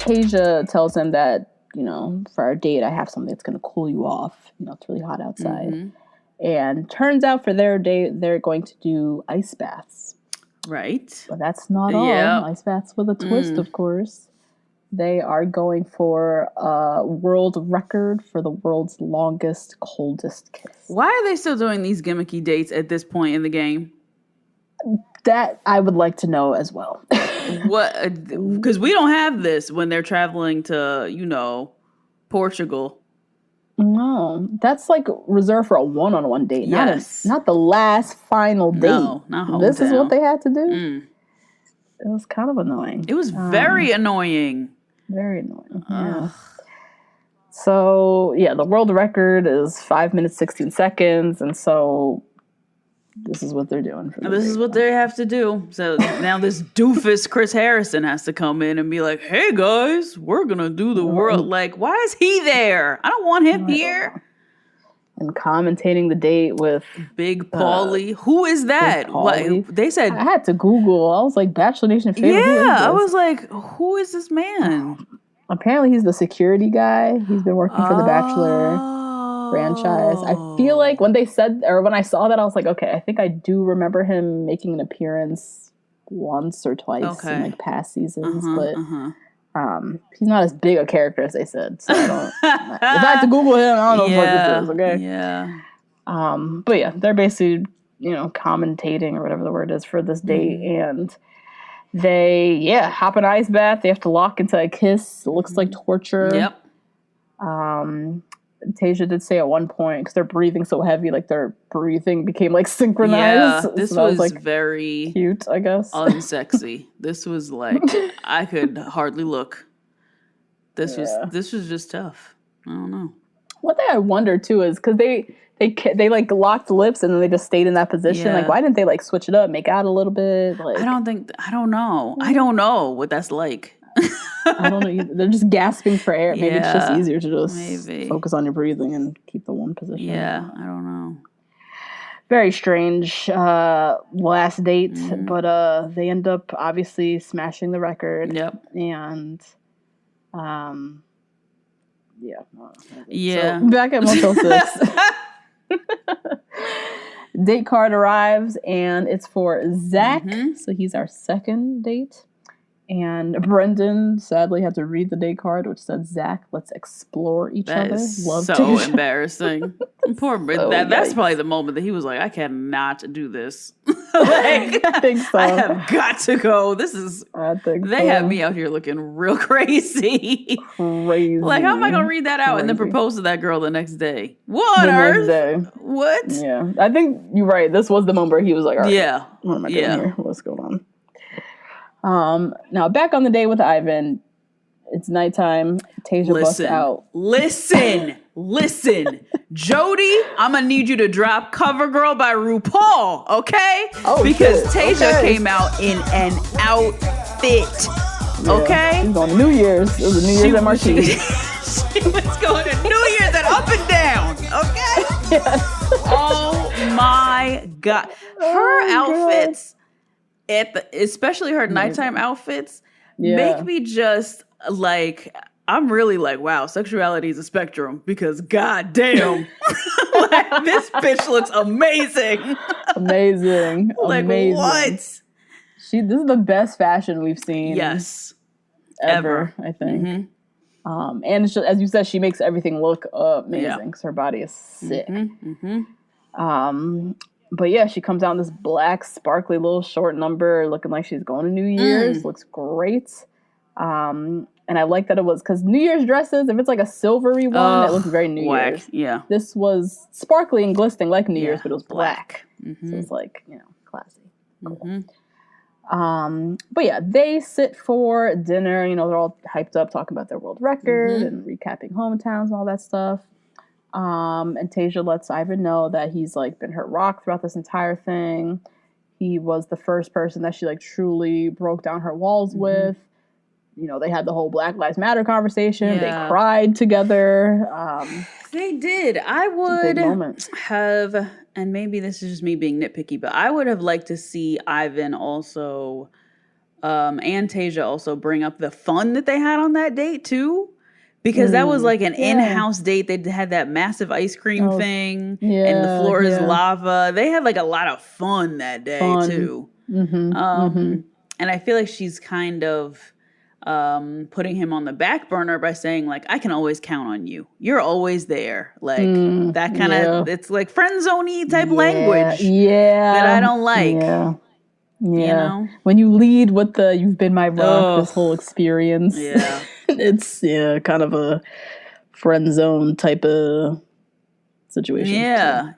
Tayshia tells him that, for our date, I have something that's going to cool you off. It's really hot outside. Mm-hmm. And turns out for their date, they're going to do ice baths. Right. But that's not all. Ice baths with a twist, of course. They are going for a world record for the world's longest, coldest kiss. Why are they still doing these gimmicky dates at this point in the game? That I would like to know as well. What? Because we don't have this when they're traveling to, Portugal. No, that's like reserved for a one-on-one date. Yes. Not the last final date. No, not hometown. This is what they had to do? It was kind of annoying. It was very annoying. Very annoying. Yeah. So, the world record is 5 minutes, 16 seconds. And so this is what they're doing. This is what they have to do. So now this doofus Chris Harrison has to come in and be like, hey, guys, we're going to do the world. Like, why is he there? I don't want him here. And commentating the date with Big Paulie. Who is that? What, they said I had to Google. I was like, Bachelor Nation favorite. Yeah, I was like, who is this man? Apparently, he's the security guy. He's been working for the Bachelor franchise. I feel like when I saw that, I was like, okay, I think I do remember him making an appearance once or twice in like past seasons, but. He's not as big a character as they said, so I don't. If I had to Google him, I don't know what this is. Okay. Yeah. But they're basically commentating or whatever the word is for this date, and they hop in an ice bath. They have to lock into a kiss. It looks like torture. Yep. Tayshia did say at one point, because they're breathing so heavy, like their breathing became like synchronized. Yeah, this was like very cute, I guess. Unsexy. This was like I could hardly look. This was just tough. I don't know. One thing I wonder too is because they like locked lips and then they just stayed in that position. Like, why didn't they like switch it up, make out a little bit? Like, I don't know. I don't know what that's like. I don't know either. They're just gasping for air. Maybe it's just easier to just focus on your breathing and keep the one position. Yeah, I don't know. Very strange last date, but they end up obviously smashing the record. Yep. And yeah. So back at Motel 6. Date card arrives and it's for Zach. So he's our second date. And Brendan sadly had to read the date card, which said, Zach, let's explore each other. So embarrassing. Poor Brendan. That's probably the moment that he was like, I cannot do this. Like, I think so. I have got to go. They have me out here looking real crazy. Crazy. Like, how am I going to read that out and then propose to that girl the next day? What on earth? What? Yeah. I think you're right. This was the moment where he was like, all right, what am I doing here? What's going on? Now back on the day with Ivan, it's nighttime. Tayshia busts out. Listen. Jody, I'm gonna need you to drop Cover Girl by RuPaul, okay? Because Tayshia came out in an outfit. Okay? She's going to New Year's. It was a New Year's at Marquis. She was going to New Year's at Up and Down, okay? Yes. Oh my God. Her outfits. Especially her nighttime outfits make me just like, I'm really like, wow, sexuality is a spectrum because goddamn, like, this bitch looks amazing. Amazing. What? This is the best fashion we've seen. Yes. Ever. I think. And it's just, as you said, she makes everything look amazing because her body is sick. But yeah, she comes out in this black, sparkly little short number, looking like she's going to New Year's. Looks great. And I like that it was, because New Year's dresses, if it's like a silvery one, it looks very New Year's. Yeah. This was sparkly and glistening like New Year's, but it was black. So it's like, classy. Cool. But yeah, they sit for dinner. They're all hyped up, talking about their world record and recapping hometowns and all that stuff. And Tayshia lets Ivan know that he's like been her rock throughout this entire thing. He was the first person that she like truly broke down her walls with. They had the whole Black Lives Matter conversation. They cried together. They did. I would have, and maybe this is just me being nitpicky, but I would have liked to see Ivan also and Tayshia also bring up the fun that they had on that date too. Because that was like an in-house date. They had that massive ice cream thing. Yeah, and the floor is lava. They had like a lot of fun that day too. And I feel like she's kind of putting him on the back burner by saying like, I can always count on you. You're always there. Like that kind of, it's like friend zone-y type language. Yeah. That I don't like. Yeah. Yeah. You know? When you lead with the "you've been my rock this whole experience," it's kind of a friend zone type of situation. Yeah,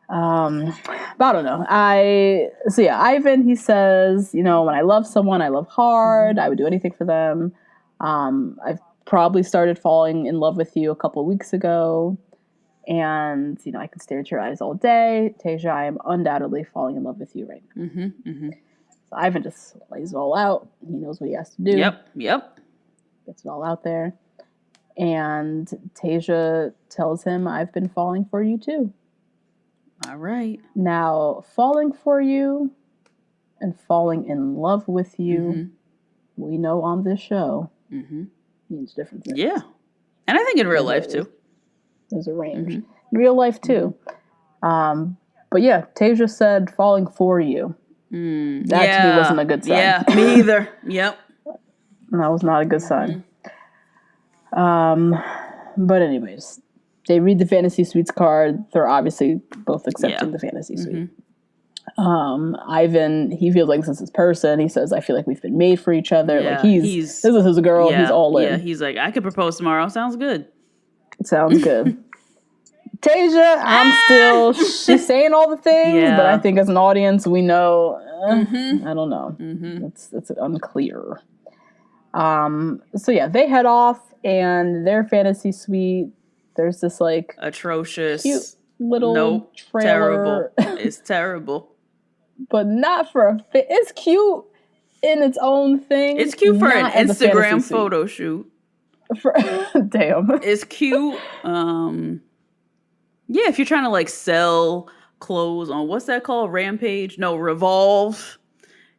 but I don't know. Ivan, he says, when I love someone, I love hard. I would do anything for them. I've probably started falling in love with you a couple of weeks ago. And, I can stare at your eyes all day. Tayshia, I am undoubtedly falling in love with you right now. So Ivan just lays it all out. He knows what he has to do. Yep. Gets it all out there. And Tayshia tells him, I've been falling for you too. All right. Now, falling for you and falling in love with you, we know on this show, means different things. Yeah. And I think in real life too. There's a range. In real life, too. But yeah, Tayshia said falling for you. That to me wasn't a good sign. Yeah, me either. Yep. That was not a good sign. But anyways, they read the fantasy suites card. They're obviously both accepting the fantasy suite. Ivan, he feels like this is his person. He says, I feel like we've been made for each other. Yeah, like this is his girl. He's all in. Yeah, he's like, I could propose tomorrow. Sounds good. Sounds good. Tayshia, she's saying all the things, but I think as an audience, we know, I don't know. It's unclear. So they head off, and their fantasy suite, there's this like atrocious cute little trailer. Terrible. It's terrible. But not for a fit. It's cute in its own thing. It's cute for an Instagram photo shoot. Damn. It's cute. If you're trying to like sell clothes on what's that called? Rampage? No, Revolve.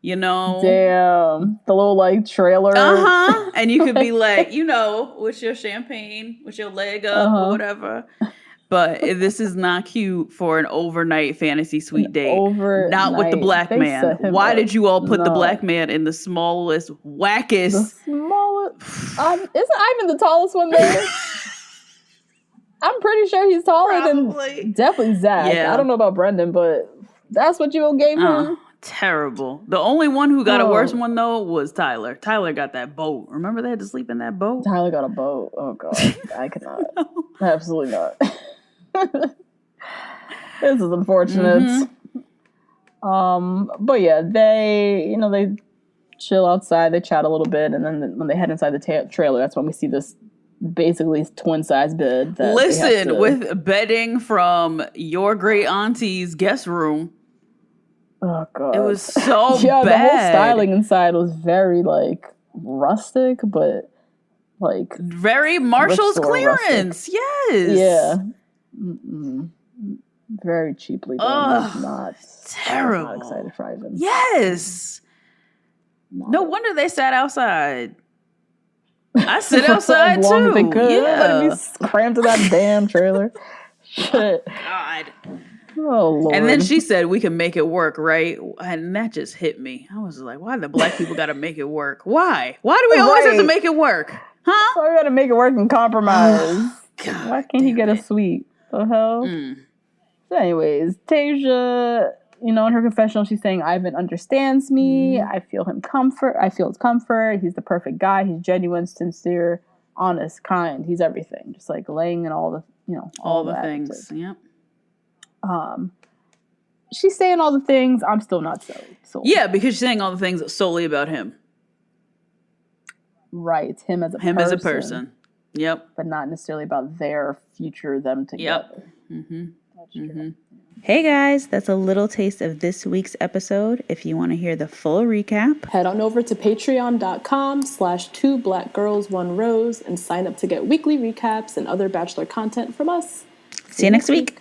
Damn. The little like trailer. And you could be like, with your champagne, with your leg up or whatever. But this is not cute for an overnight fantasy suite date. Not with the black man. Why did you all put the black man in the smallest, wackest? The smallest. Isn't Ivan the tallest one there? I'm pretty sure he's taller than definitely Zach. Yeah. I don't know about Brendan, but that's what you gave him. Terrible. The only one who got a worse one though was Tyler. Tyler got that boat. Remember they had to sleep in that boat? Tyler got a boat. Oh god, I cannot. No. Absolutely not. This is unfortunate. But yeah, they they chill outside, they chat a little bit, and then when they head inside the trailer, that's when we see this basically twin-size bed. Listen, with bedding from your great auntie's guest room. Oh god, it was so bad. The whole styling inside was very like rustic, but like very Marshall's clearance. Rustic. Yes. Yeah. Very cheaply done. Not terrible. I'm not excited for Ivan. Yes. No wonder they sat outside. I sit outside as long too. As they could. Yeah. Be crammed to that damn trailer. Shit. God. Oh Lord. And then she said we can make it work, right? And that just hit me. I was like, why the black people got to make it work? Why? Why do we always have to make it work? Huh? Why we got to make it work and compromise? God, why can't he get a suite? The hell? So anyways, Tayshia, in her confessional, she's saying Ivan understands me. I feel his comfort. He's the perfect guy. He's genuine, sincere, honest, kind. He's everything. Just like laying in all the, all the things. Yep. She's saying all the things. I'm still not sold. Yeah, because she's saying all the things solely about him. Right. Him as a person. Yep. But not necessarily about their future, them together. Yep. That's true. Hey guys, that's a little taste of this week's episode. If you want to hear the full recap, head on over to patreon.com/2blackgirls1rose and sign up to get weekly recaps and other Bachelor content from us. See you next week.